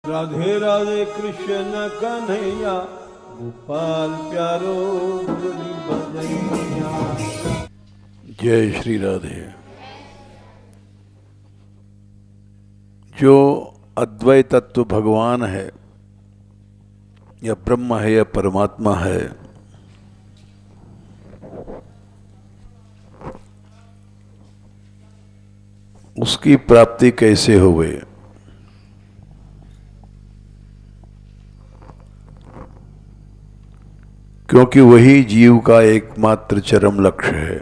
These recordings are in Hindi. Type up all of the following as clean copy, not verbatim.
राधे राधे कृष्ण कन्हैया गोपाल प्यारो मुरली बजैया। जय श्री राधे। जो अद्वैत तत्व भगवान है या ब्रह्म है या परमात्मा है, उसकी प्राप्ति कैसे होवे? क्योंकि वही जीव का एकमात्र चरम लक्ष्य है।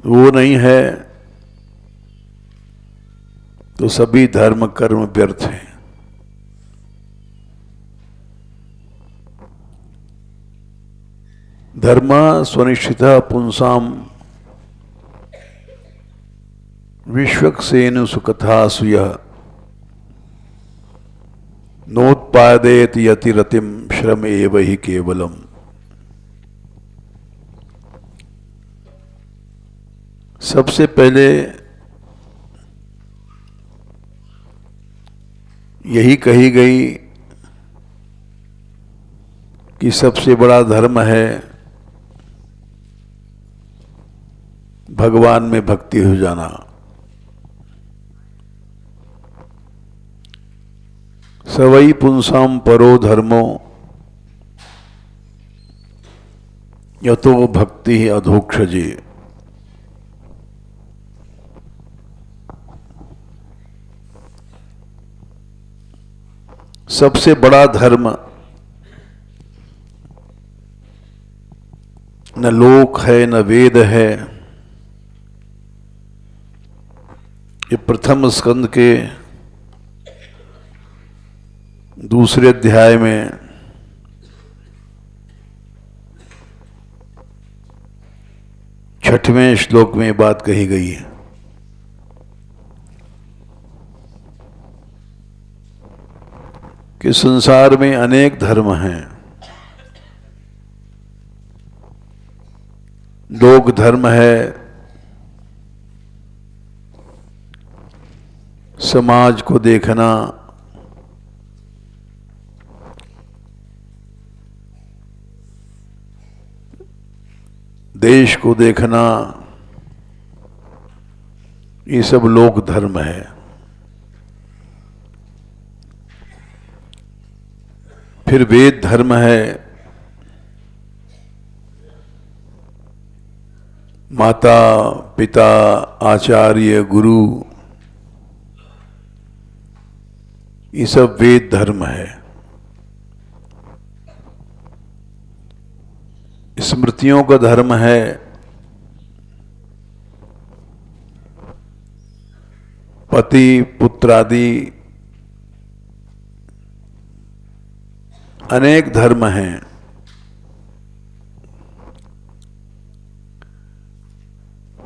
वो नहीं है तो सभी धर्म कर्म व्यर्थ हैं। धर्म स्वनिष्ठिता पुंसाम विश्वक्सेन सुकथा सुयः नोत्पादेत यतिरतिम श्रम एव ही केवलम। सबसे पहले यही कही गई कि सबसे बड़ा धर्म है भगवान में भक्ति हो जाना। सवई पुंसाम परो धर्मो यतो भक्ति अधोक्षजे। सबसे बड़ा धर्म न लोक है न वेद है। ये प्रथम स्कंद के दूसरे अध्याय में छठवें श्लोक में बात कही गई है कि संसार में अनेक धर्म हैं। लोक धर्म है, समाज को देखना, देश को देखना, ये सब लोक धर्म है। फिर वेद धर्म है, माता पिता आचार्य गुरु, ये सब वेद धर्म है। स्मृतियों का धर्म है, पति पुत्र आदि अनेक धर्म हैं।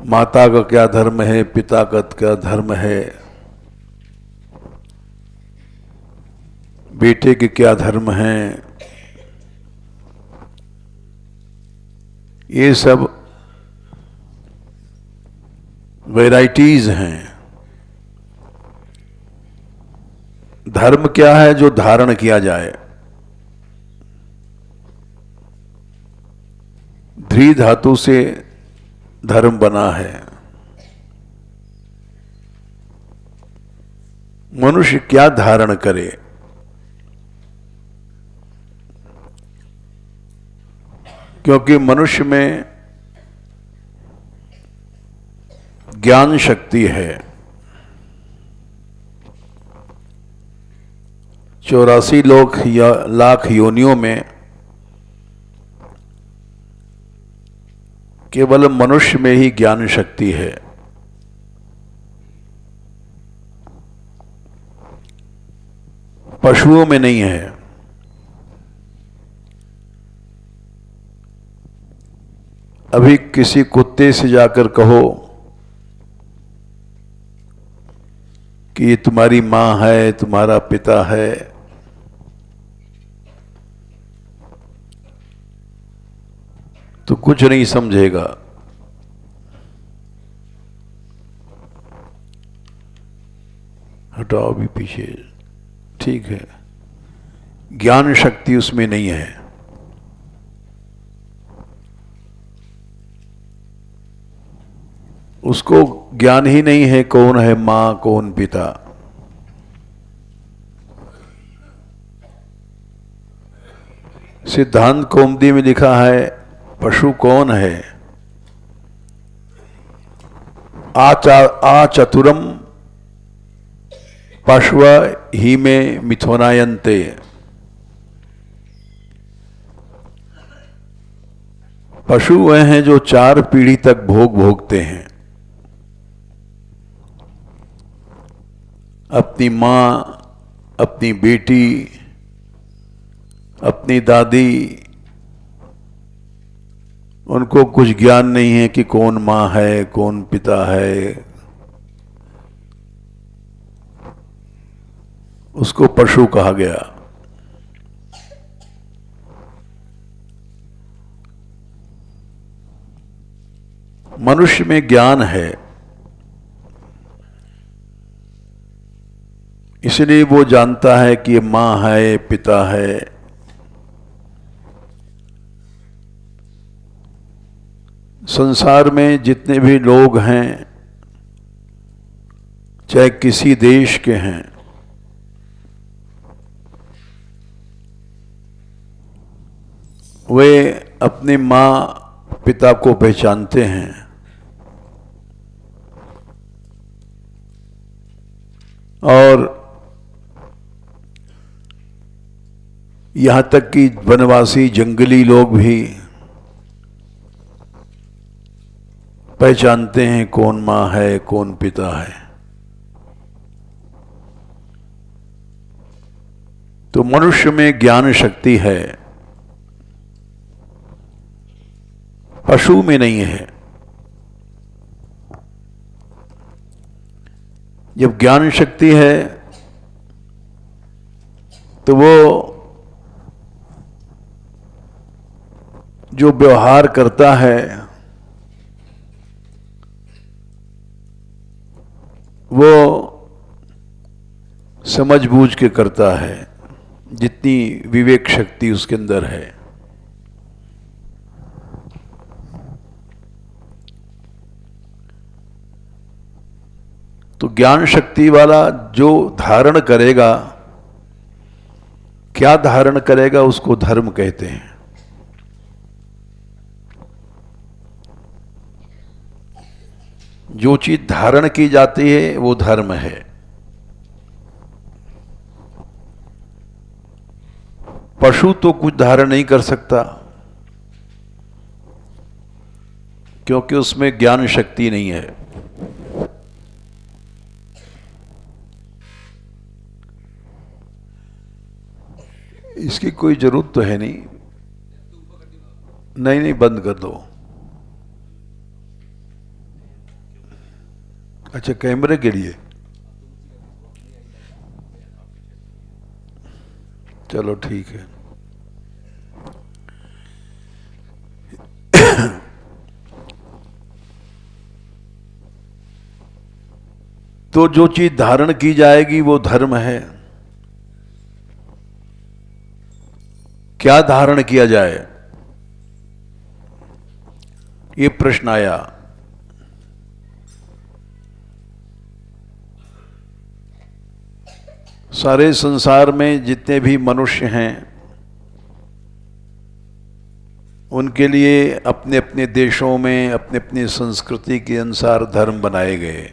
माता का क्या धर्म है, पिता का क्या धर्म है, बेटे के क्या धर्म हैं, ये सब वैराइटीज हैं। धर्म क्या है? जो धारण किया जाए। ध्री धातु से धर्म बना है। मनुष्य क्या धारण करे? क्योंकि मनुष्य में ज्ञान शक्ति है। 84 लाख योनियों में केवल मनुष्य में ही ज्ञान शक्ति है। पशुओं में नहीं है। अभी किसी कुत्ते से जाकर कहो कि ये तुम्हारी मां है, तुम्हारा पिता है, तो कुछ नहीं समझेगा। हटाओ भी पीछे, ठीक है। ज्ञान शक्ति उसमें नहीं है। उसको ज्ञान ही नहीं है कौन है मां कौन पिता। सिद्धांत कौमुदी में लिखा है पशु कौन है, आचतुरम पशव ही में मिथुनायन्ते। पशु वह हैं जो 4 पीढ़ी तक भोग भोगते हैं। अपनी मां, अपनी बेटी, अपनी दादी, उनको कुछ ज्ञान नहीं है कि कौन मां है कौन पिता है। उसको पशु कहा गया। मनुष्य में ज्ञान है, इसलिए वो जानता है कि ये मां है पिता है। संसार में जितने भी लोग हैं, चाहे किसी देश के हैं, वे अपनी मां पिता को पहचानते हैं। और यहां तक कि वनवासी जंगली लोग भी पहचानते हैं कौन मां है कौन पिता है। तो मनुष्य में ज्ञान शक्ति है, पशु में नहीं है। जब ज्ञान शक्ति है तो वो जो व्यवहार करता है वो समझ बूझ के करता है, जितनी विवेक शक्ति उसके अंदर है। तो ज्ञान शक्ति वाला जो धारण करेगा, क्या धारण करेगा, उसको धर्म कहते हैं। जो चीज धारण की जाती है वो धर्म है। पशु तो कुछ धारण नहीं कर सकता क्योंकि उसमें ज्ञान शक्ति नहीं है। इसकी कोई जरूरत तो है नहीं। नहीं, बंद कर दो। अच्छा, कैमरे के लिए, चलो ठीक है। तो जो चीज धारण की जाएगी वो धर्म है। क्या धारण किया जाए, ये प्रश्न आया। सारे संसार में जितने भी मनुष्य हैं उनके लिए अपने अपने देशों में अपने अपनी संस्कृति के अनुसार धर्म बनाए गए।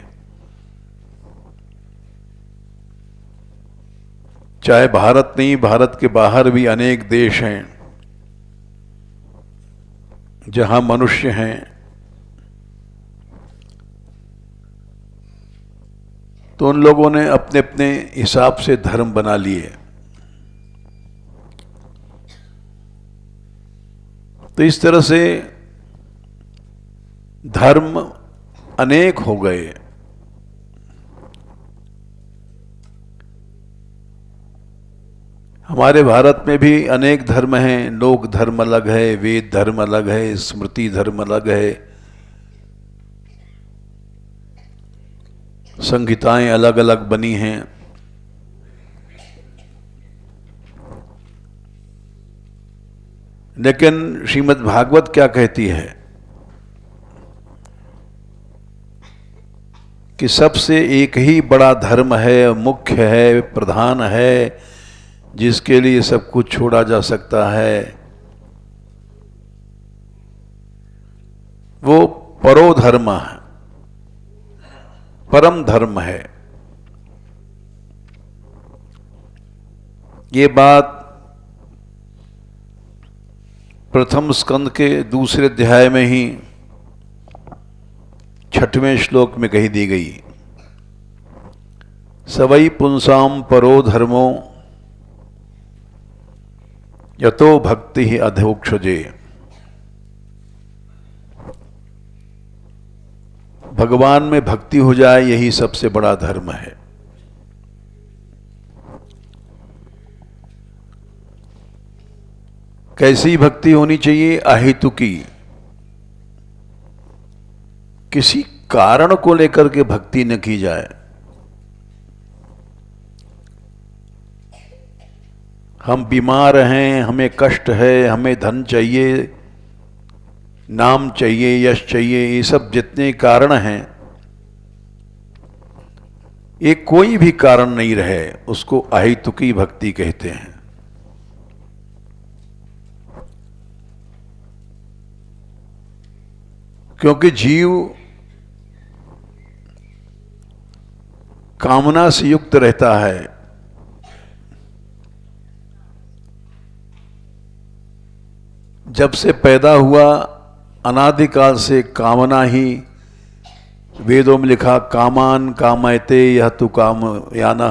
चाहे भारत नहीं, भारत के बाहर भी अनेक देश हैं जहां मनुष्य हैं। तो उन लोगों ने अपने अपने हिसाब से धर्म बना लिए। तो इस तरह से धर्म अनेक हो गए। हमारे भारत में भी अनेक धर्म हैं। लोक धर्म अलग है, वेद धर्म अलग है, स्मृति धर्म अलग है, संहिताएं अलग अलग बनी हैं। लेकिन श्रीमद् भागवत क्या कहती है कि सबसे एक ही बड़ा धर्म है, मुख्य है, प्रधान है, जिसके लिए सब कुछ छोड़ा जा सकता है, वो परो धर्म है, परम धर्म है। ये बात प्रथम स्कंद के दूसरे अध्याय में ही 6वें श्लोक में कही दी गई। सवै पुंसाम परो धर्मो यतो भक्ति ही अधोक्षजे। भगवान में भक्ति हो जाए, यही सबसे बड़ा धर्म है। कैसी भक्ति होनी चाहिए? अहेतुकी, किसी कारण को लेकर के भक्ति न की जाए। हम बीमार हैं, हमें कष्ट है, हमें धन चाहिए, नाम चाहिए, यश चाहिए, ये सब जितने कारण हैं, ये कोई भी कारण नहीं रहे, उसको अहेतुकी भक्ति कहते हैं। क्योंकि जीव कामना से युक्त रहता है। जब से पैदा हुआ अनादिकाल से कामना ही, वेदों में लिखा कामान कामयते यह तु काम याना,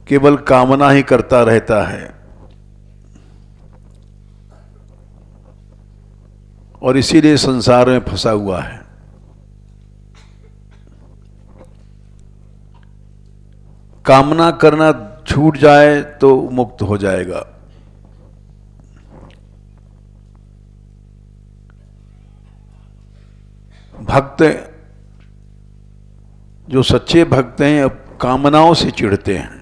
केवल कामना ही करता रहता है। और इसीलिए संसार में फंसा हुआ है। कामना करना छूट जाए तो मुक्त हो जाएगा। भक्त, जो सच्चे भक्त हैं, अब कामनाओं से चिढ़ते हैं।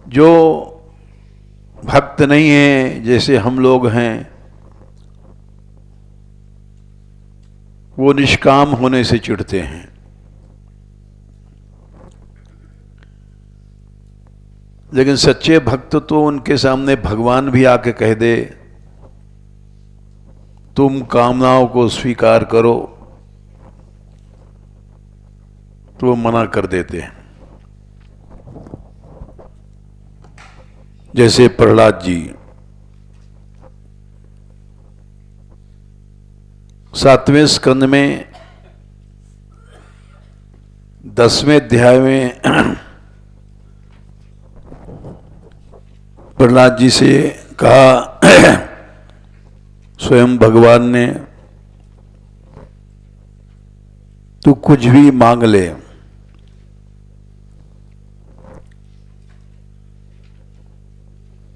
जो भक्त नहीं है, जैसे हम लोग हैं, वो निष्काम होने से चिढ़ते हैं। लेकिन सच्चे भक्त तो उनके सामने भगवान भी आके कह दे तुम कामनाओं को स्वीकार करो, तो वो मना कर देते हैं। जैसे प्रहलाद जी 7वें स्कंद में 10वें अध्याय में प्रहलाद जी से कहा स्वयं भगवान ने, तू कुछ भी मांग ले,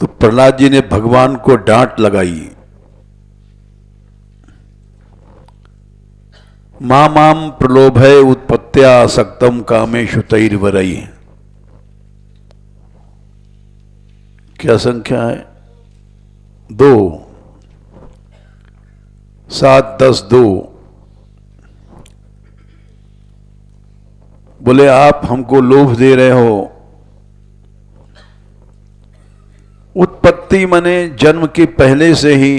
तो प्रहलाद जी ने भगवान को डांट लगाई, मां माम प्रलोभय उत्पत्त्या सक्तम कामेषु तैर्वरई। क्या संख्या है? 2, 7, 10, 2। बोले आप हमको लोभ दे रहे हो। उत्पत्ति माने जन्म के पहले से ही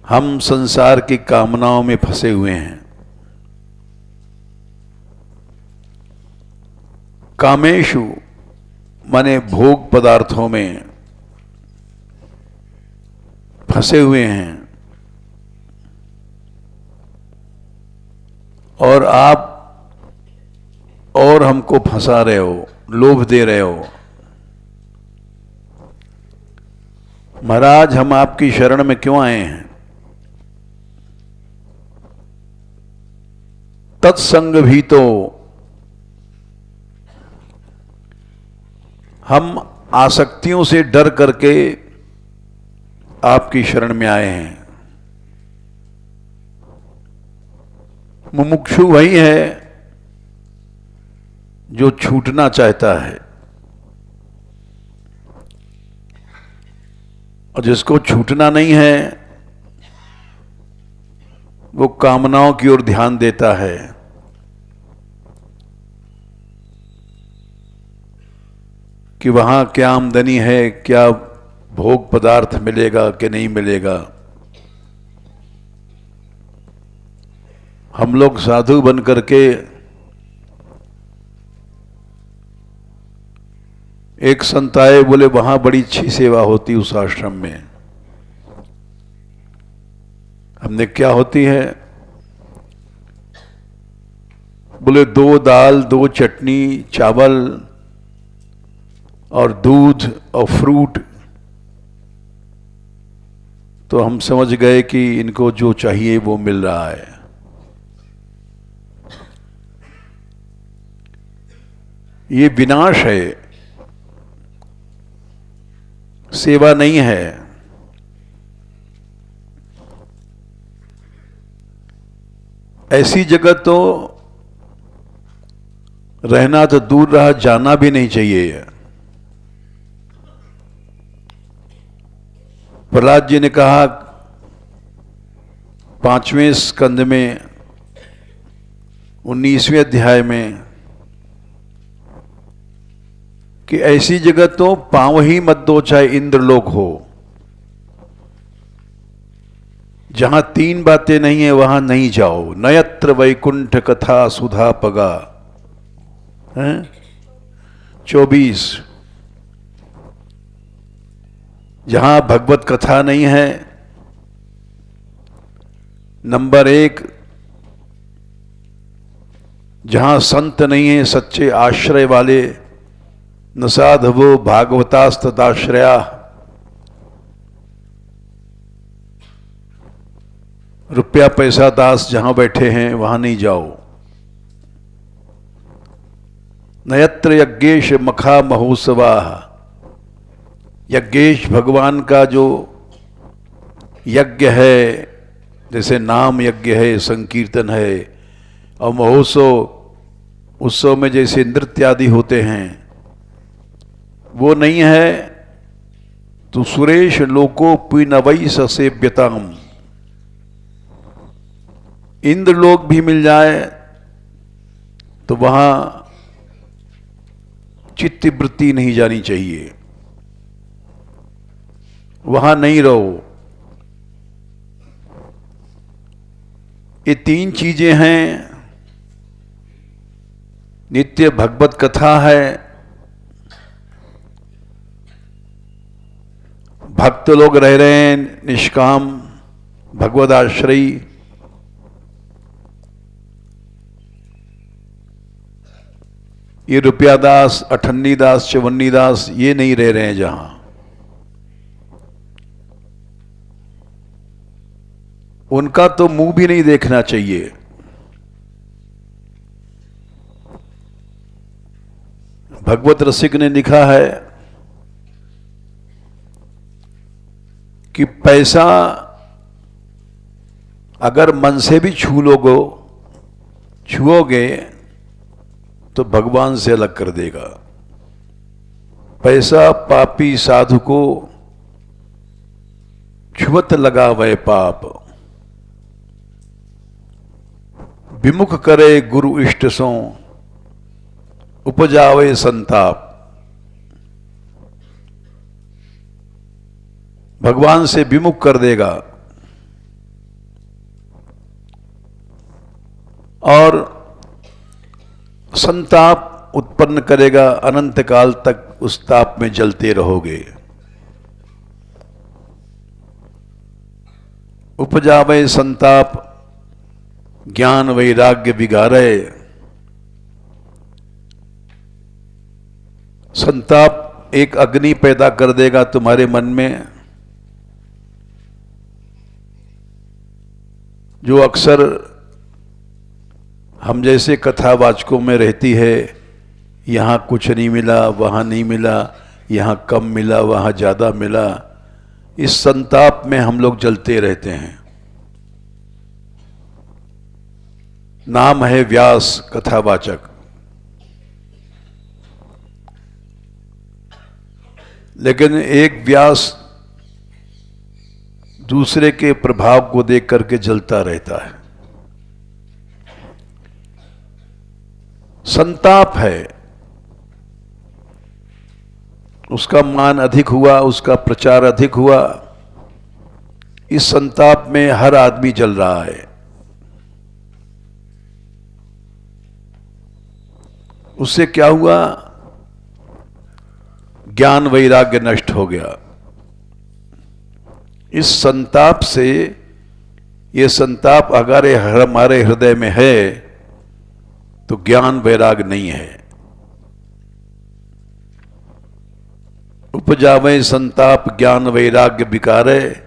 हम संसार की कामनाओं में फंसे हुए हैं। कामेषु माने भोग पदार्थों में फंसे हुए हैं। और आप और हमको फंसा रहे हो, लोभ दे रहे हो। महाराज हम आपकी शरण में क्यों आए हैं? तत्संग भी तो हम आसक्तियों से डर करके आपकी शरण में आए हैं। मुमुक्षु वही है जो छूटना चाहता है, और जिसको छूटना नहीं है वो कामनाओं की ओर ध्यान देता है। कि वहां क्या आमदनी है, क्या भोग पदार्थ मिलेगा कि नहीं मिलेगा। हम लोग साधु बन करके एक संत आए, बोले वहां बड़ी अच्छी सेवा होती उस आश्रम में। हमने क्या होती है? बोले 2 दाल, 2 चटनी, चावल और दूध और फ्रूट। तो हम समझ गए कि इनको जो चाहिए वो मिल रहा है। ये विनाश है, सेवा नहीं है। ऐसी जगह तो रहना तो दूर रहा, जाना भी नहीं चाहिए। प्रहलाद जी ने कहा 5वें स्कंद में 19वें अध्याय में कि ऐसी जगह तो पांव ही मत दो, चाहे इंद्रलोक हो। जहां 3 बातें नहीं है वहां नहीं जाओ। नयत्र वैकुंठ कथा सुधा पगा, 24। जहां भगवत कथा नहीं है, नंबर 1, जहां संत नहीं है सच्चे आश्रय वाले, न साधवो भागवतास्तदाश्रया, रुपया पैसा दास जहां बैठे हैं वहां नहीं जाओ। नयत्र यज्ञेश मखा महोत्सवा, यज्ञेश भगवान का जो यज्ञ है, जैसे नाम यज्ञ है, संकीर्तन है, और महोत्सव उत्सव में जैसे नृत्य आदि होते हैं, वो नहीं है तो सुरेश लोको पिनवई ससेव्यताम, इंद्र लोक भी मिल जाए तो वहां चित्तवृत्ति नहीं जानी चाहिए, वहां नहीं रहो। ये 3 चीजें हैं। नित्य भगवत कथा है, भक्त लोग रह रहे हैं निष्काम भगवद आश्रयी, ये रुपया दास, अठन्नी दास, चवन्नी दास ये नहीं रह रहे हैं। जहां उनका तो मुंह भी नहीं देखना चाहिए। भगवत रसिक ने लिखा है कि पैसा अगर मन से भी छुओगे तो भगवान से अलग कर देगा। पैसा पापी साधु को छुअत लगा वह पाप, विमुख करे गुरु इष्ट सो उपजावे संताप। भगवान से विमुख कर देगा और संताप उत्पन्न करेगा, अनंत काल तक उस ताप में जलते रहोगे। उपजावे संताप ज्ञान वैराग्य बिगाड़े। संताप एक अग्नि पैदा कर देगा तुम्हारे मन में, जो अक्सर हम जैसे कथावाचकों में रहती है। यहाँ कुछ नहीं मिला, वहाँ नहीं मिला, यहाँ कम मिला, वहाँ ज़्यादा मिला। इस संताप में हम लोग जलते रहते हैं। नाम है व्यास कथावाचक। लेकिन एक व्यास दूसरे के प्रभाव को देख करके जलता रहता है। संताप है, उसका मान अधिक हुआ, उसका प्रचार अधिक हुआ, इस संताप में हर आदमी जल रहा है। उससे क्या हुआ? ज्ञान वैराग्य नष्ट हो गया। इस संताप से, ये संताप अगर हमारे हृदय में है तो ज्ञान वैराग नहीं है। उपजावे संताप ज्ञान वैराग्य विकारे,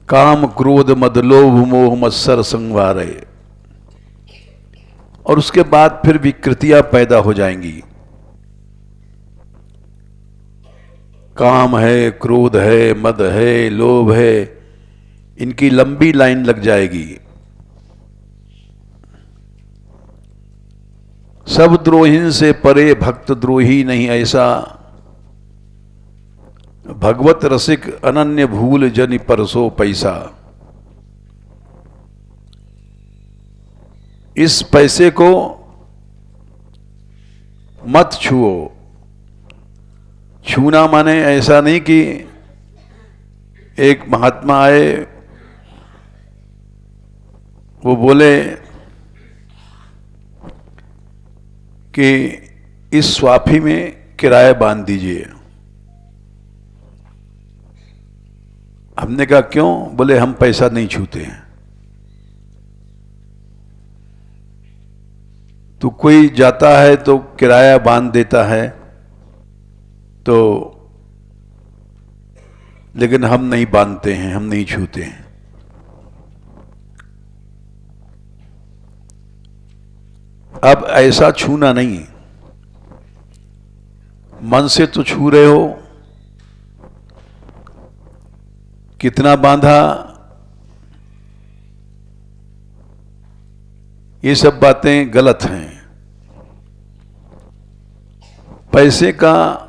काम क्रोध मद लोभ मोह मत्सर संवारे। और उसके बाद फिर विकृतियां पैदा हो जाएंगी। काम है, क्रोध है, मद है, लोभ है, इनकी लंबी लाइन लग जाएगी। सब द्रोहीन से परे भक्त द्रोही नहीं ऐसा, भगवत रसिक अनन्य भूल जनि परसो पैसा। इस पैसे को मत छुओ। छूना माने ऐसा नहीं कि एक महात्मा आए, वो बोले कि इस स्वाफी में किराया बांध दीजिए। हमने कहा क्यों? बोले हम पैसा नहीं छूते हैं। तो कोई जाता है तो किराया बांध देता है, तो लेकिन हम नहीं बांधते हैं, हम नहीं छूते हैं। अब ऐसा छूना नहीं, मन से तो छू रहे हो। कितना बांधा, ये सब बातें गलत हैं। पैसे का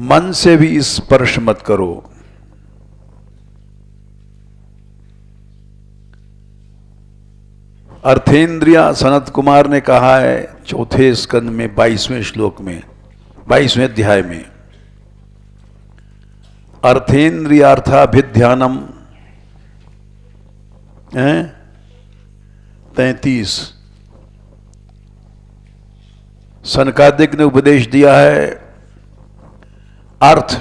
मन से भी स्पर्श मत करो। अर्थेंद्रिया सनत कुमार ने कहा है चौथे स्कंद में 22वें श्लोक में, 22वें अध्याय में, अर्थेंद्रियार्थाभिध्यानम 33। सनकादिक ने उपदेश दिया है, अर्थ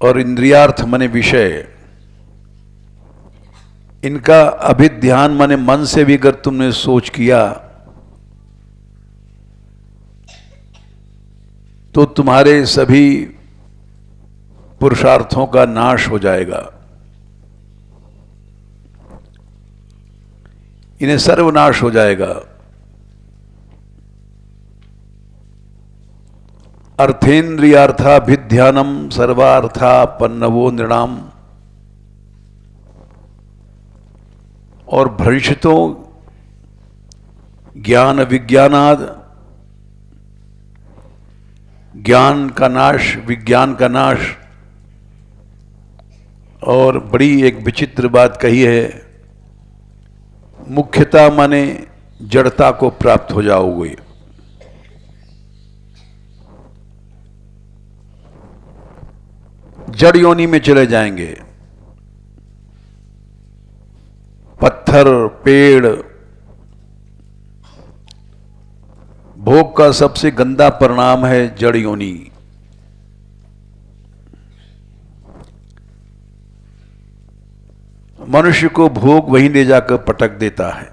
और इंद्रियार्थ माने विषय, इनका अभिध्यान माने मन से भी अगर तुमने सोच किया तो तुम्हारे सभी पुरुषार्थों का नाश हो जाएगा। इन्हें सर्वनाश हो जाएगा। अर्थेंद्रियार्थाभिध्यानम सर्वार्थापन्नवो नृणाम। और भ्रंशितो ज्ञान विज्ञानाद, ज्ञान का नाश, विज्ञान का नाश। और बड़ी एक विचित्र बात कही है, मुख्यता माने जड़ता को प्राप्त हो जाओगे। जड़ योनि में चले जाएंगे। पत्थर, पेड़, भोग का सबसे गंदा परिणाम है जड़ योनि। मनुष्य को भोग वहीं ले जाकर पटक देता है।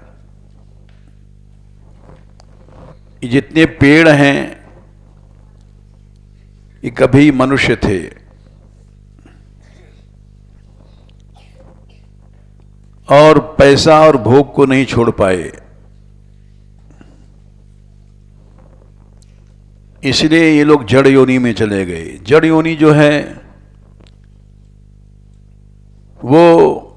ये जितने पेड़ हैं ये कभी मनुष्य थे। और पैसा और भोग को नहीं छोड़ पाए, इसलिए ये लोग जड़ योनि में चले गए। जड़ योनि जो है वो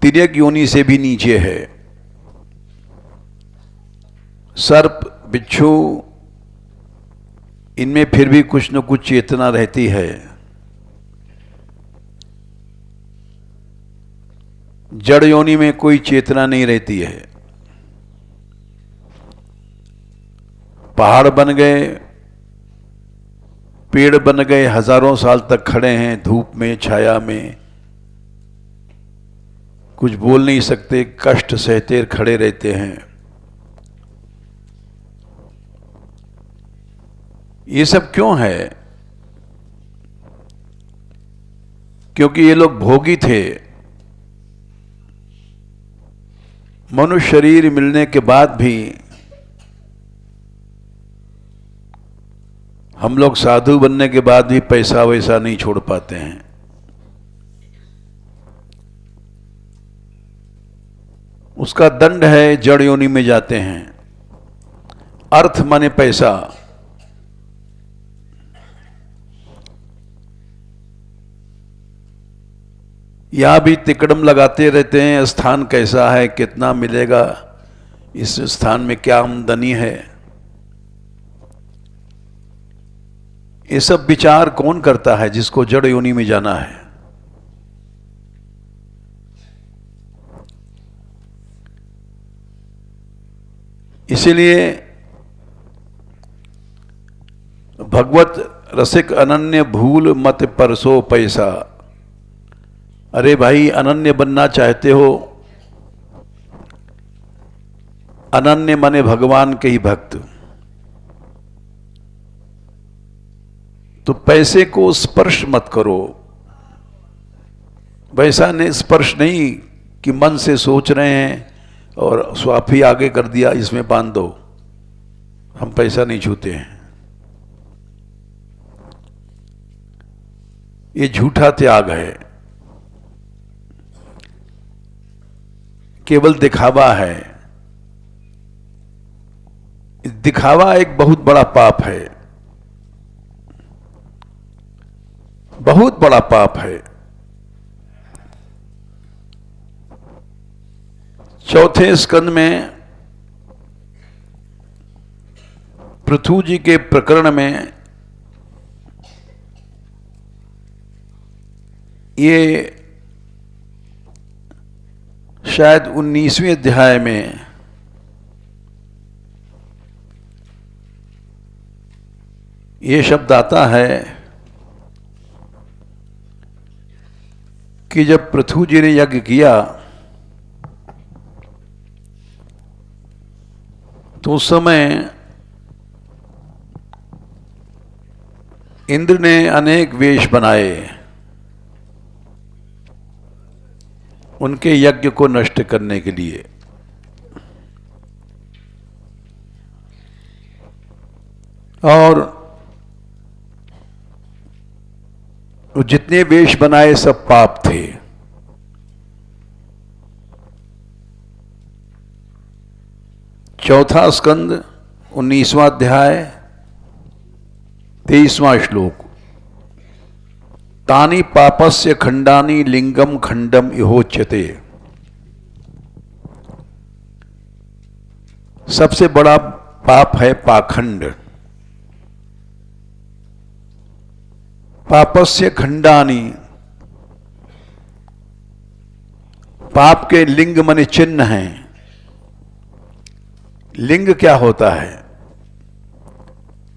तिर्यक योनि से भी नीचे है। सर्प, बिच्छू, इनमें फिर भी कुछ न कुछ चेतना रहती है। जड़ योनि में कोई चेतना नहीं रहती है। पहाड़ बन गए, पेड़ बन गए, हजारों साल तक खड़े हैं धूप में, छाया में, कुछ बोल नहीं सकते, कष्ट सहते खड़े रहते हैं। ये सब क्यों है? क्योंकि ये लोग भोगी थे। मनुष्य शरीर मिलने के बाद भी हम लोग साधु बनने के बाद भी पैसा वैसा नहीं छोड़ पाते हैं। उसका दंड है, जड़ योनि में जाते हैं। अर्थ माने पैसा। यहां भी तिकड़म लगाते रहते हैं, स्थान कैसा है, कितना मिलेगा, इस स्थान में क्या आमदनी है। ये सब विचार कौन करता है? जिसको जड़ योनि में जाना है। इसीलिए भगवत रसिक अनन्य भूल मत परसो पैसा। अरे भाई, अनन्य बनना चाहते हो, अनन्य माने भगवान के ही भक्त, तो पैसे को स्पर्श मत करो। वैसा नहीं, स्पर्श नहीं कि मन से सोच रहे हैं और स्वाफी आगे कर दिया, इसमें बांध दो, हम पैसा नहीं छूते हैं। ये झूठा त्याग है, केवल दिखावा है। दिखावा एक बहुत बड़ा पाप है, बहुत बड़ा पाप है। चौथे स्कंद में पृथु जी के प्रकरण में ये शायद 19वें अध्याय में ये शब्द आता है कि जब पृथु जी ने यज्ञ किया तो उस समय इंद्र ने अनेक वेश बनाए उनके यज्ञ को नष्ट करने के लिए। और जितने वेश बनाए सब पाप थे। चौथा स्कंद 19वां अध्याय 23वां श्लोक। तानि पापस्य खंडानि लिंगम खंडम इहोच्यते। सबसे बड़ा पाप है पाखंड। पापस्य खंडानि, पाप के लिंग माने चिन्ह हैं। लिंग क्या होता है?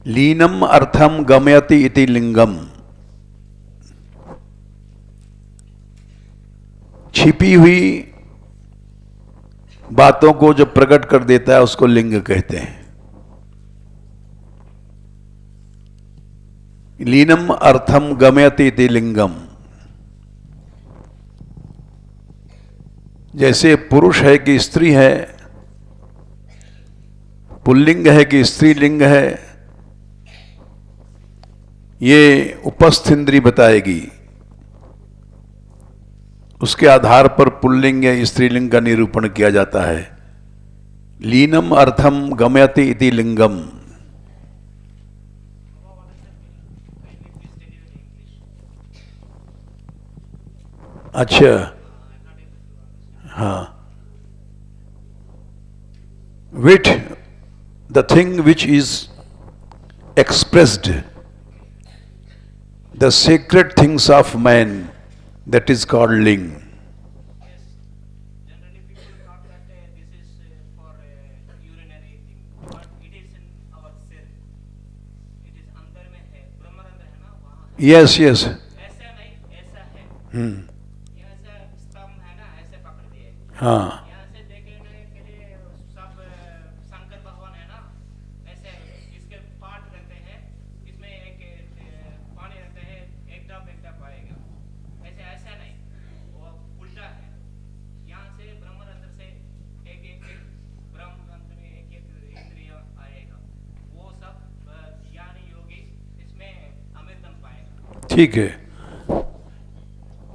लीनम अर्थम गमयति इति लिंगम। छिपी हुई बातों को जो प्रकट कर देता है उसको लिंग कहते हैं। लीनम अर्थम गमयति इति लिंगम। जैसे पुरुष है कि स्त्री है, पुल्लिंग है कि स्त्रीलिंग है, ये उपस्थ इंद्री बताएगी। उसके आधार पर पुल्लिंग या स्त्रीलिंग का निरूपण किया जाता है। लीनम अर्थम गमयति इति लिंगम। अच्छा, हाँ। With, the thing which is expressed the sacred things of man, that is called ling. Yes, generally people thought that this is for urinary thing, but it is in our सिर. It is अंदर में है, ब्रह्मानंद है ना वहाँ है. Yes, yes. ऐसा नहीं, ऐसा है. यहाँ से स्तंभ है ना, ऐसे पकड़ दिए. हाँ, यहाँ से देखने के लिए सब शंकर भगवान है ना, ऐसे इसके पार्ट रहते हैं, इसमें एक पानी रहते हैं, एक ड्रॉप आएगा. ऐसे ऐसा नहीं, वो उल्टा है. यहाँ से ब्रह्मानंद से एक ब्रह्मानंद में एक इंद्रिय आएगा. वो सब ज्ञानी योगी इसमें अमृतम पाएगा. ठीक है,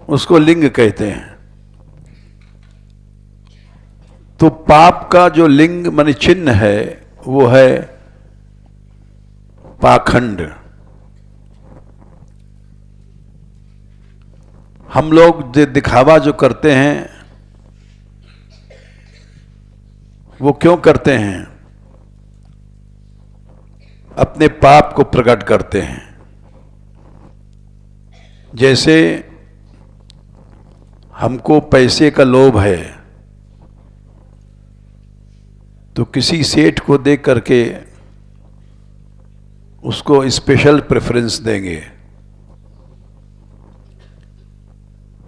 उसको लिंग कहते हैं. तो पाप का जो लिंग माने चिन्ह है वो है पाखंड. हम लोग जो दिखावा जो करते हैं वो क्यों करते हैं? अपने पाप को प्रकट करते हैं. जैसे हमको पैसे का लोभ है तो किसी सेठ को देख करके उसको स्पेशल प्रेफरेंस देंगे.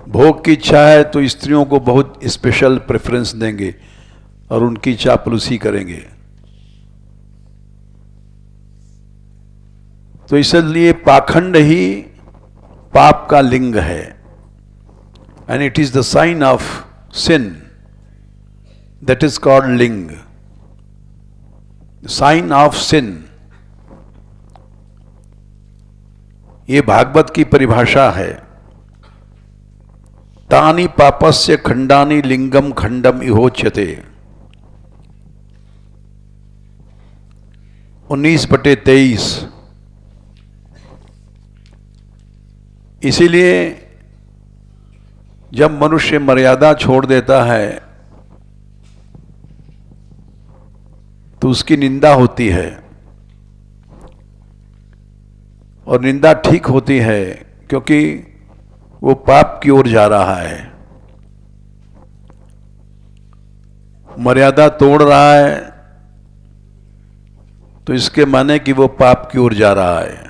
भोग की इच्छा है तो स्त्रियों को बहुत स्पेशल प्रेफरेंस देंगे और उनकी चापलूसी करेंगे. तो इसलिए पाखंड ही पाप का लिंग है. And it is the sign of sin, that is called ling. Sign of sin. ये भागवत की परिभाषा है. तानि पापस्य खंडानि लिंगम खंडम इहोच्यते. 19/23. इसीलिए जब मनुष्य मर्यादा छोड़ देता है तो उसकी निंदा होती है. और निंदा ठीक होती है क्योंकि वो पाप की ओर जा रहा है. मर्यादा तोड़ रहा है तो इसके माने कि वो पाप की ओर जा रहा है.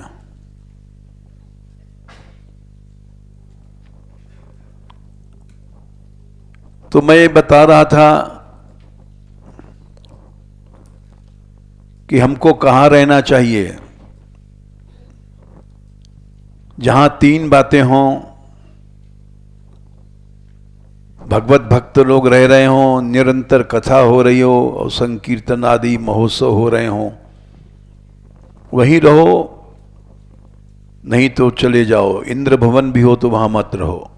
तो मैं ये बता रहा था कि हमको कहां रहना चाहिए जहां 3 बातें हों. भगवत भक्त लोग रह रहे हों, निरंतर कथा हो रही हो और संकीर्तन आदि महोत्सव हो रहे हों, वहीं रहो. नहीं तो चले जाओ. इंद्र भवन भी हो तो वहां मत रहो.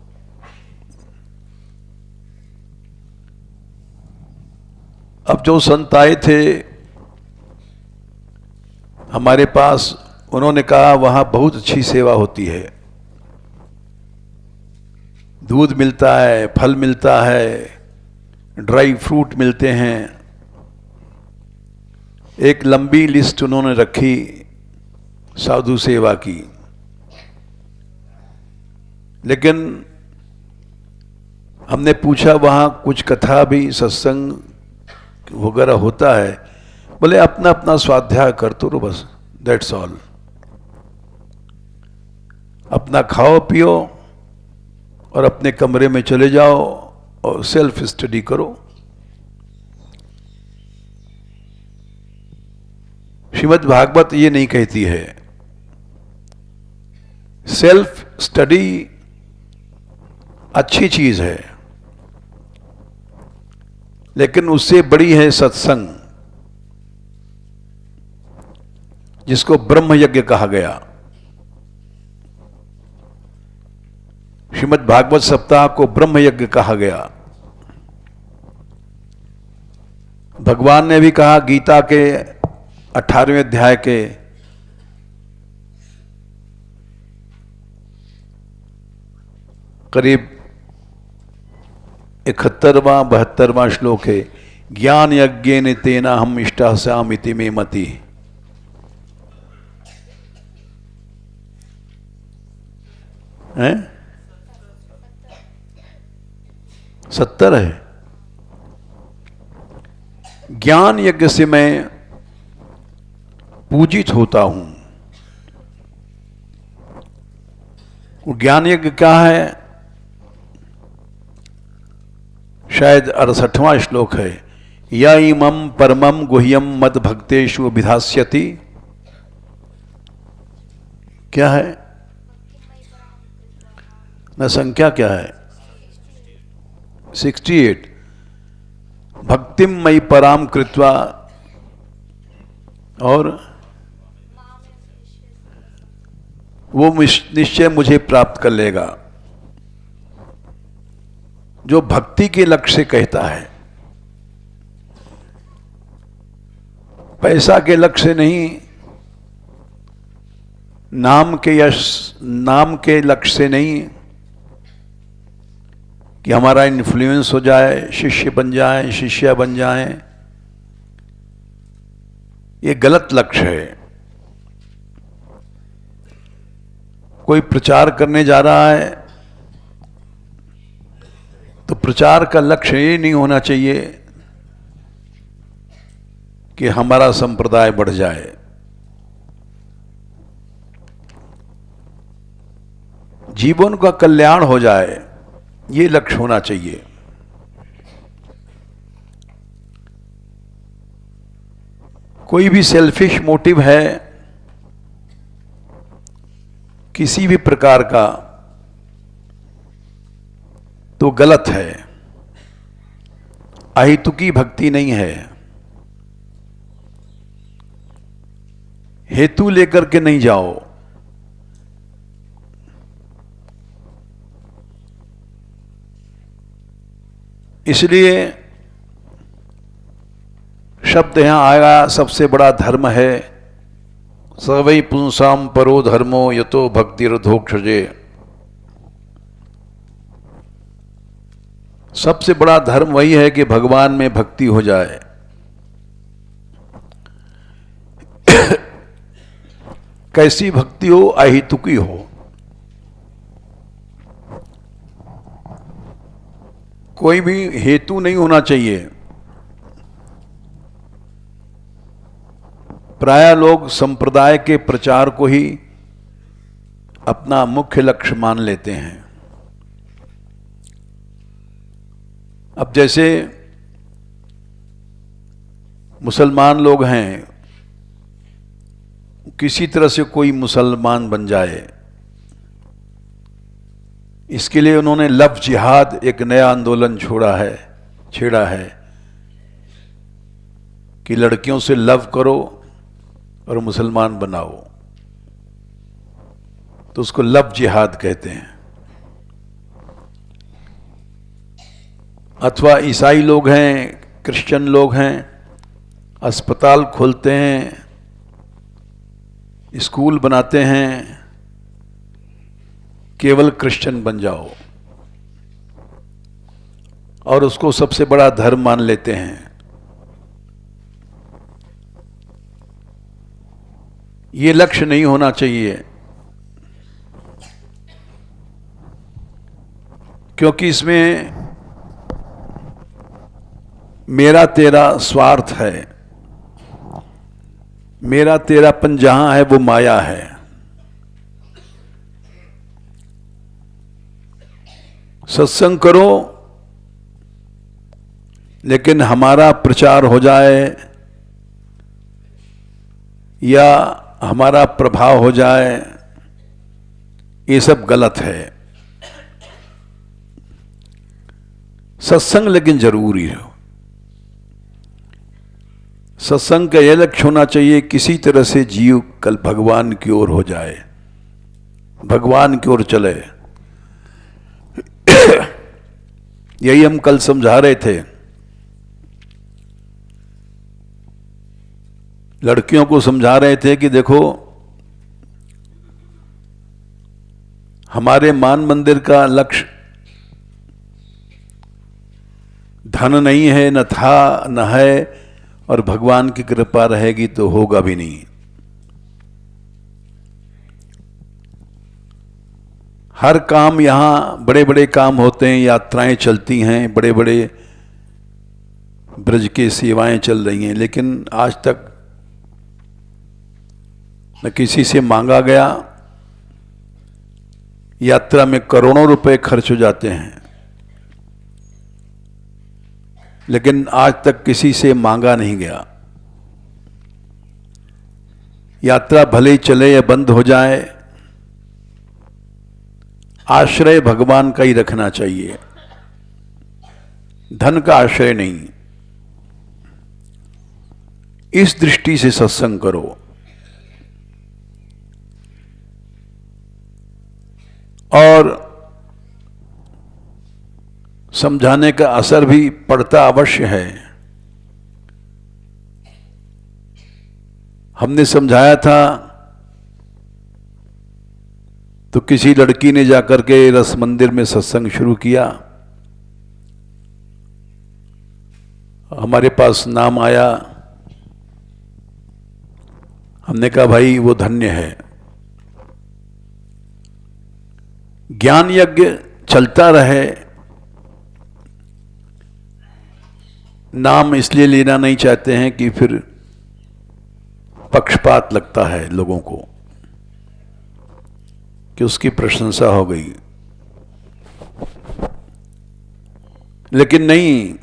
अब जो संत आए थे हमारे पास, उन्होंने कहा वहां बहुत अच्छी सेवा होती है. दूध मिलता है, फल मिलता है, ड्राई फ्रूट मिलते हैं. एक लंबी लिस्ट उन्होंने रखी साधु सेवा की. लेकिन हमने पूछा वहां कुछ कथा भी, सत्संग वगैरह होता है? बोले अपना अपना स्वाध्याय कर तो रो, बस दैट्स ऑल. अपना खाओ पियो और अपने कमरे में चले जाओ और सेल्फ स्टडी करो. श्रीमद् भागवत ये नहीं कहती है. सेल्फ स्टडी अच्छी चीज है, लेकिन उससे बड़ी है सत्संग, जिसको ब्रह्म यज्ञ कहा गया. श्रीमद् भागवत सप्ताह को ब्रह्म यज्ञ कहा गया. भगवान ने भी कहा गीता के 18वें अध्याय के करीब 71वां श्लोक है, ज्ञान यज्ञेन तेना हम इष्टास्यामिति में मति. हैं? 70 है। ज्ञान यज्ञ से मैं पूजित होता हूं। ज्ञान यज्ञ क्या है? शायद 68वां श्लोक है, या इमं परमं गुह्यम मद भक्तेषु विधास्यति। क्या है ना, संख्या क्या है? 68। भक्तिम मयि पराम कृत्वा, और वो निश्चय मुझे प्राप्त कर लेगा। जो भक्ति के लक्ष्य से कहता है, पैसा के लक्ष्य से नहीं, नाम के यश, नाम के लक्ष्य से नहीं कि हमारा इन्फ्लुएंस हो जाए, शिष्य बन जाए, शिष्या बन जाए, ये गलत लक्ष्य है। कोई प्रचार करने जा रहा है तो प्रचार का लक्ष्य ये नहीं होना चाहिए कि हमारा संप्रदाय बढ़ जाए। जीवन का कल्याण हो जाए, ये लक्ष्य होना चाहिए। कोई भी सेल्फिश मोटिव है किसी भी प्रकार का तो गलत है, अहेतुकी भक्ति नहीं है। हेतु लेकर के नहीं जाओ। इसलिए शब्द यहां आएगा, सबसे बड़ा धर्म है सर्वै पुंसाम परो धर्मो यतो भक्तिरधोक्षजे। सबसे बड़ा धर्म वही है कि भगवान में भक्ति हो जाए। कैसी भक्ति हो? अहेतुकी हो। कोई भी हेतु नहीं होना चाहिए। प्राय लोग संप्रदाय के प्रचार को ही अपना मुख्य लक्ष्य मान लेते हैं। अब जैसे मुसलमान लोग हैं, किसी तरह से कोई मुसलमान बन जाए, इसके लिए उन्होंने लव जिहाद एक नया आंदोलन छेड़ा है कि लड़कियों से लव करो और मुसलमान बनाओ, तो उसको लव जिहाद कहते हैं। अथवा ईसाई लोग हैं, क्रिश्चियन लोग हैं, अस्पताल खोलते हैं, स्कूल बनाते हैं, केवल क्रिश्चियन बन जाओ, और उसको सबसे बड़ा धर्म मान लेते हैं। ये लक्ष्य नहीं होना चाहिए, क्योंकि इसमें मेरा तेरा स्वार्थ है। मेरा तेरापन जहां है वो माया है। सत्संग करो, लेकिन हमारा प्रचार हो जाए या हमारा प्रभाव हो जाए, ये सब गलत है। सत्संग लेकिन जरूरी हो। सत्संग का यह लक्ष्य होना चाहिए, किसी तरह से जीव कल भगवान की ओर हो जाए, भगवान की ओर चले। यही हम कल समझा रहे थे। लड़कियों को समझा रहे थे कि देखो, हमारे मान मंदिर का लक्ष्य धन नहीं है, न था न है, और भगवान की कृपा रहेगी तो होगा भी नहीं। हर काम यहाँ बड़े बड़े काम होते हैं, यात्राएं चलती हैं, बड़े बड़े ब्रज की सेवाएं चल रही हैं, लेकिन आज तक न किसी से मांगा गया। यात्रा में करोड़ों रुपए खर्च हो जाते हैं, लेकिन आज तक किसी से मांगा नहीं गया। यात्रा भले ही चले या बंद हो जाए, आश्रय भगवान का ही रखना चाहिए, धन का आश्रय नहीं। इस दृष्टि से सत्संग करो। और समझाने का असर भी पड़ता अवश्य है। हमने समझाया था तो किसी लड़की ने जाकर के रस मंदिर में सत्संग शुरू किया, हमारे पास नाम आया, हमने कहा भाई वो धन्य है। ज्ञान यज्ञ चलता रहे, नाम इसलिए लेना नहीं चाहते हैं कि फिर पक्षपात लगता है लोगों को कि उसकी प्रशंसा हो गई, लेकिन नहीं,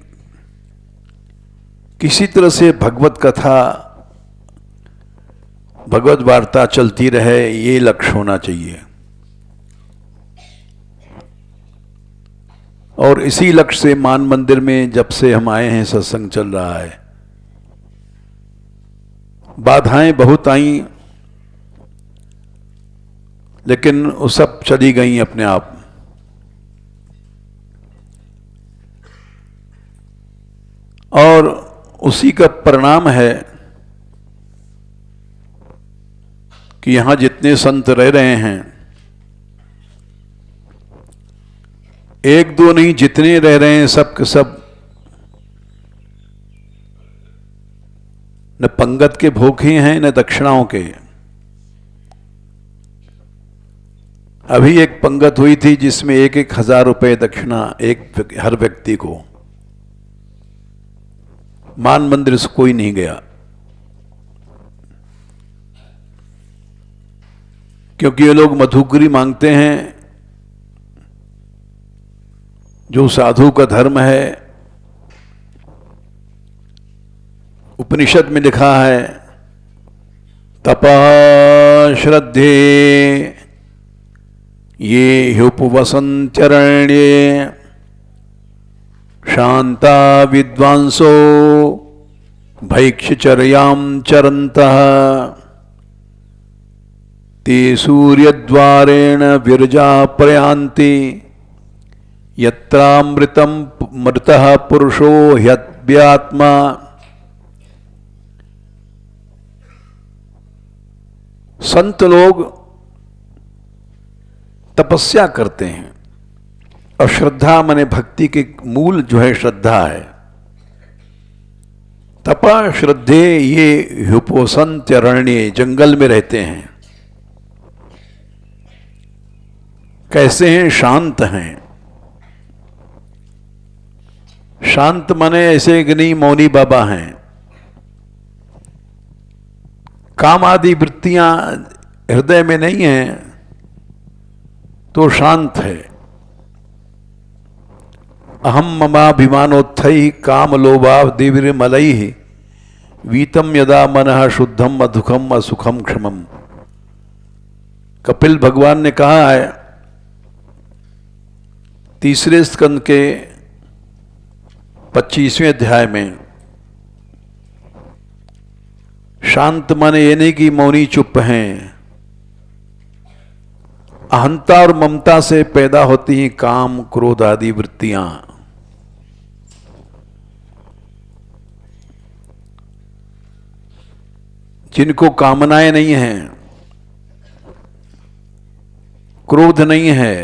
किसी तरह से भगवत कथा, भगवत वार्ता चलती रहे, ये लक्ष्य होना चाहिए। और इसी लक्ष्य से मान मंदिर में जब से हम आए हैं सत्संग चल रहा है। बाधाएं बहुत आई, लेकिन वो सब चली गई अपने आप। और उसी का परिणाम है कि यहां जितने संत रह रहे हैं, एक दो नहीं, जितने रह रहे हैं सब के सब न पंगत के भूखे हैं न दक्षिणाओं के। अभी एक पंगत हुई थी जिसमें 1,000 रुपए दक्षिणा हर व्यक्ति को। मान मंदिर से कोई नहीं गया, क्योंकि ये लोग मधुकरी मांगते हैं। जो साधु का धर्म है, उपनिषद में लिखा है तपः श्रद्धे ये ह्युपवसन्त्यरण्ये शांता विद्वांसो भैक्षचर्यां चरन्तः ते सूर्यद्वारेण विरजा प्रयान्ति यत्रामृतं मृतः पुरुषो ह्यव्यात्मा। संत लोग तपस्या करते हैं, और श्रद्धा माने भक्ति के मूल जो है श्रद्धा है। तपा श्रद्धे ये ह्युपोसन्त्यरण्ये, जंगल में रहते हैं। कैसे हैं? शांत हैं। शांत माने ऐसे कि नहीं मौनी बाबा हैं। काम आदि वृत्तियां हृदय में नहीं है तो शांत है। अहम ममाभिमानोत्थै काम लोभाव दिव्यमलैः वीतम यदा मनः शुद्धम अधुखम असुखम क्षमम। कपिल भगवान ने कहा है 3 स्कंद के 25वें अध्याय में, शांत माने ये नहीं कि मौनी चुप हैं। अहंता और ममता से पैदा होती हैं काम क्रोध आदि वृत्तियां। जिनको कामनाएं नहीं हैं, क्रोध नहीं है,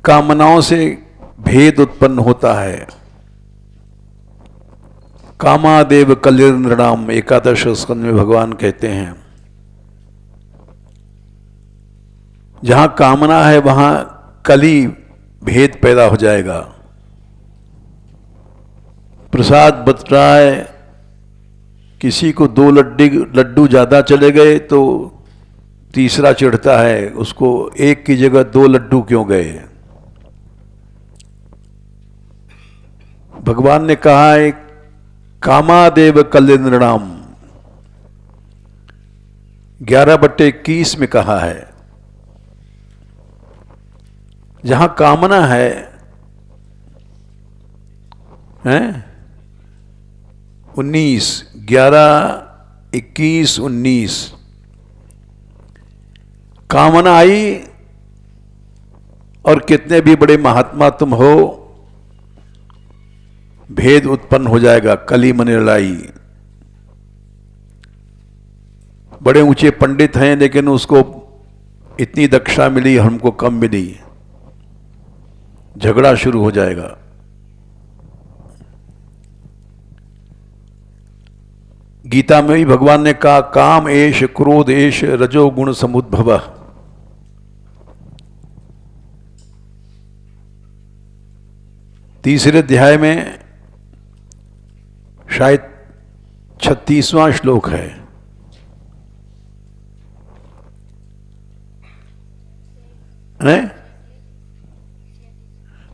कामनाओं से भेद उत्पन्न होता है। कामादेव कलिर्नृणाम 11 स्कंद में भगवान कहते हैं। जहां कामना है वहां कली भेद पैदा हो जाएगा। प्रसाद बट रहा है, किसी को 2 लड्डू ज्यादा चले गए तो तीसरा चिढ़ता है, उसको एक की जगह 2 लड्डू क्यों गए। भगवान ने कहा है कामादेव कल्याणम, 11/21 में कहा है, जहां कामना है, 19, 11, 21, 19, कामना आई और कितने भी बड़े महात्मा तुम हो, भेद उत्पन्न हो जाएगा, कली मन लड़ाई। बड़े ऊंचे पंडित हैं लेकिन उसको इतनी दक्षा मिली, हमको कम मिली, झगड़ा शुरू हो जाएगा। गीता में भी भगवान ने कहा काम एष क्रोध एष रजोगुण समुद्भव। तीसरे अध्याय में शायद 36वां श्लोक है। हैं?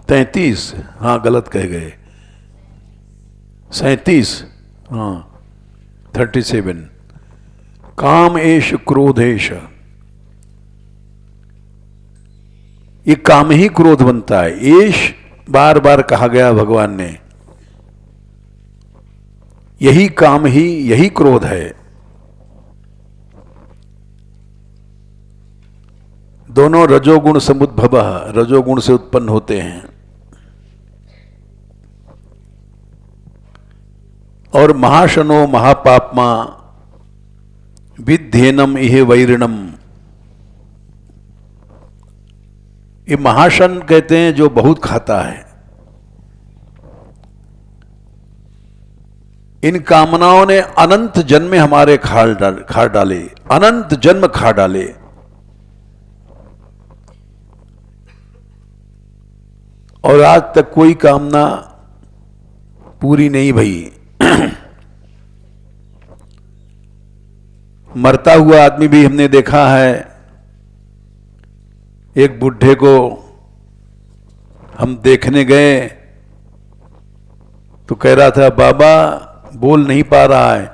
33, हाँ गलत कह गए, 37, हाँ 37, काम एष क्रोध एष। ये काम ही क्रोध बनता है, एष बार बार कहा गया भगवान ने, यही काम ही, यही क्रोध है। दोनों रजोगुण समुद्भव, रजोगुण से उत्पन्न होते हैं। और महाशनो महापापमा विध्येनम इहे वैरिणम। ये महाशन कहते हैं जो बहुत खाता है। इन कामनाओं ने अनंत जन्म हमारे खा डाले, अनंत जन्म खा डाले। और आज तक कोई कामना पूरी नहीं भई। मरता हुआ आदमी भी हमने देखा है। एक बुढ़े को हम देखने गए तो कह रहा था बाबा बोल नहीं पा रहा है,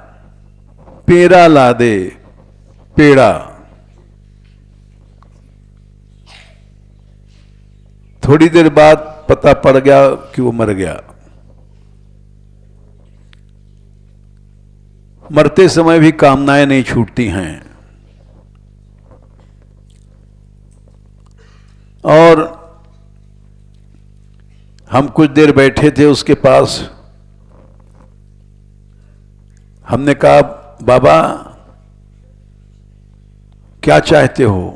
पेड़ा ला दे, पेड़ा। थोड़ी देर बाद पता पड़ गया कि वो मर गया। मरते समय भी कामनाएं नहीं छूटती हैं। और हम कुछ देर बैठे थे उसके पास, हमने कहा बाबा क्या चाहते हो।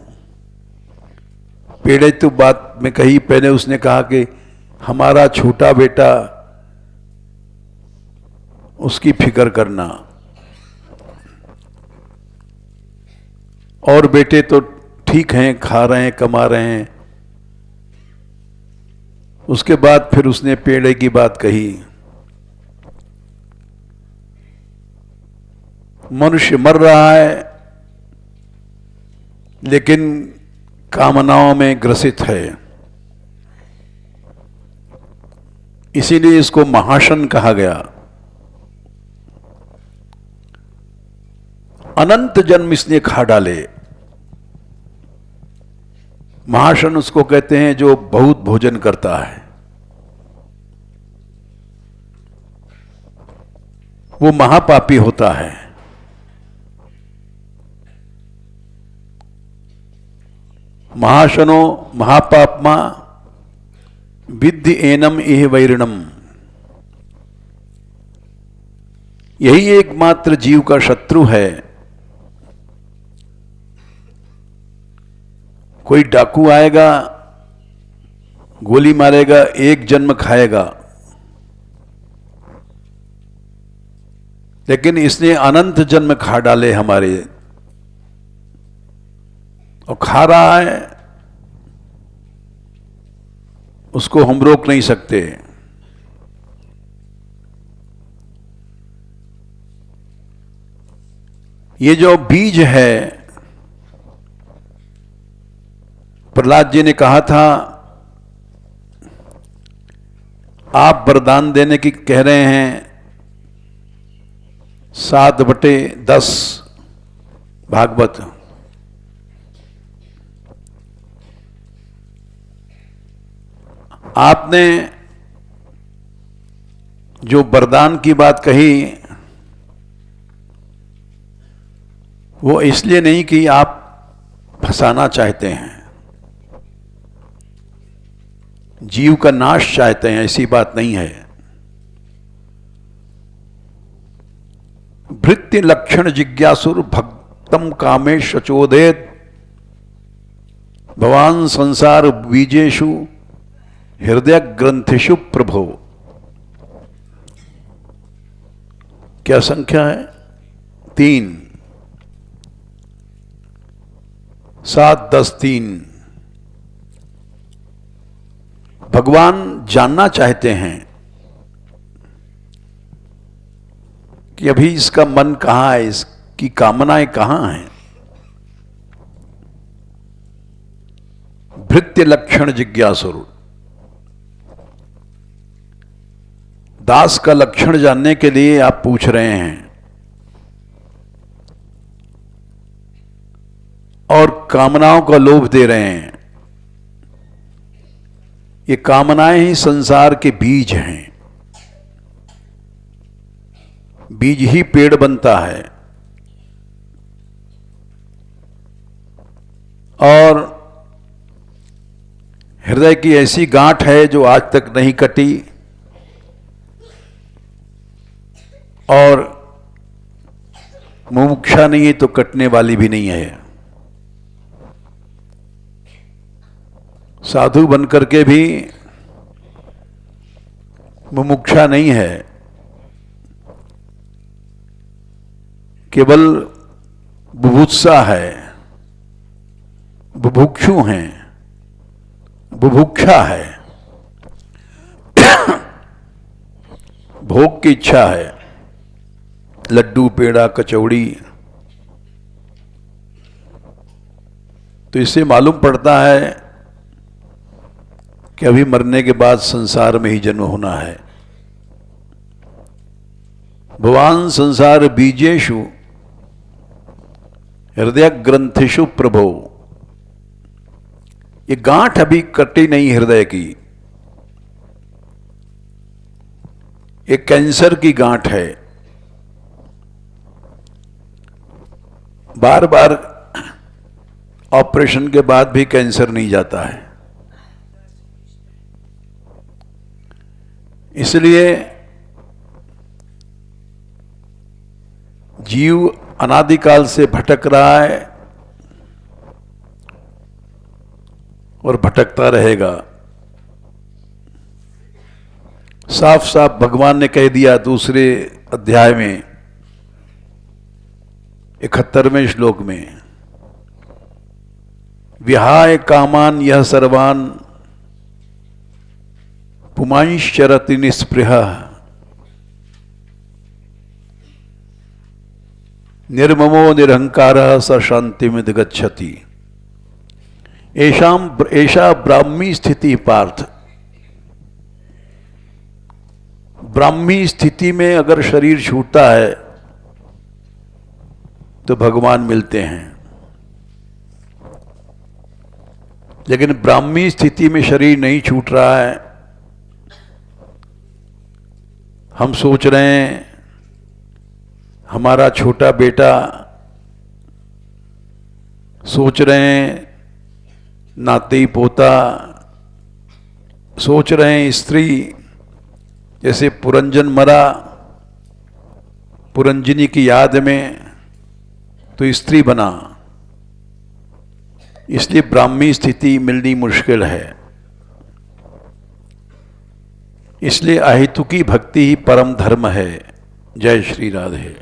पेड़े तो बात में कही, पहले उसने कहा कि हमारा छोटा बेटा, उसकी फिक्र करना, और बेटे तो ठीक हैं, खा रहे हैं, कमा रहे हैं। उसके बाद फिर उसने पेड़े की बात कही। मनुष्य मर रहा है लेकिन कामनाओं में ग्रसित है, इसीलिए इसको महाशन कहा गया। अनंत जन्म इसने खा डाले। महाशन उसको कहते हैं जो बहुत भोजन करता है। वो महापापी होता है। महाशनो महापापमा विद्धि एनम इह वैरिणम। यही एकमात्र जीव का शत्रु है। कोई डाकू आएगा, गोली मारेगा, एक जन्म खाएगा, लेकिन इसने अनंत जन्म खा डाले हमारे। और खा रहा है उसको हम रोक नहीं सकते। ये जो बीज है, प्रहलाद जी ने कहा था आप वरदान देने की कह रहे हैं 7/10 भागवत। आपने जो वरदान की बात कही वो इसलिए नहीं कि आप फंसाना चाहते हैं, जीव का नाश चाहते हैं, ऐसी बात नहीं है। भृत्य लक्षण जिज्ञासुर भक्तम कामेश चोदेत भवान संसार बीजेषु हृदय ग्रंथिषु प्रभो। क्या संख्या है? 3, 7, 10, 3। भगवान जानना चाहते हैं कि अभी इसका मन कहां है, इसकी कामनाएं कहां हैं। भृत्य लक्षण जिज्ञासुर, दास का लक्षण जानने के लिए आप पूछ रहे हैं, और कामनाओं का लोभ दे रहे हैं। ये कामनाएं ही संसार के बीज हैं। बीज ही पेड़ बनता है, और हृदय की ऐसी गांठ है जो आज तक नहीं कटी, और मुमुक्षा नहीं है तो कटने वाली भी नहीं है। साधु बनकर के भी मुमुक्षा नहीं है, केवल बुभुत्सा है, बुभुक्षु हैं, बुभुक्षा है, भोग की इच्छा है, लड्डू पेड़ा कचौड़ी। तो इससे मालूम पड़ता है कि अभी मरने के बाद संसार में ही जन्म होना है। भगवान संसार बीजेषु हृदय ग्रंथिषु प्रभो। ये गांठ अभी कटी नहीं हृदय की, ये कैंसर की गांठ है। बार बार ऑपरेशन के बाद भी कैंसर नहीं जाता है। इसलिए जीव अनादिकाल से भटक रहा है और भटकता रहेगा। साफ साफ भगवान ने कह दिया दूसरे अध्याय में 71वें श्लोक में, विहाय कामान यह सर्वान पुमांश्चरति निस्पृह निर्ममो निरहंकारः स शांतिमिद गच्छति। ऐसा ब्राह्मी स्थिति पार्थ। ब्राह्मी स्थिति में अगर शरीर छूटता है तो भगवान मिलते हैं, लेकिन ब्राह्मी स्थिति में शरीर नहीं छूट रहा है। हम सोच रहे हैं हमारा छोटा बेटा, सोच रहे हैं नाती पोता, सोच रहे हैं स्त्री। जैसे पुरंजन मरा, पुरंजनी की याद में तो स्त्री बना, इसलिए ब्राह्मी स्थिति मिलनी मुश्किल है। इसलिए अहेतुकी भक्ति ही परम धर्म है। जय श्री राधे।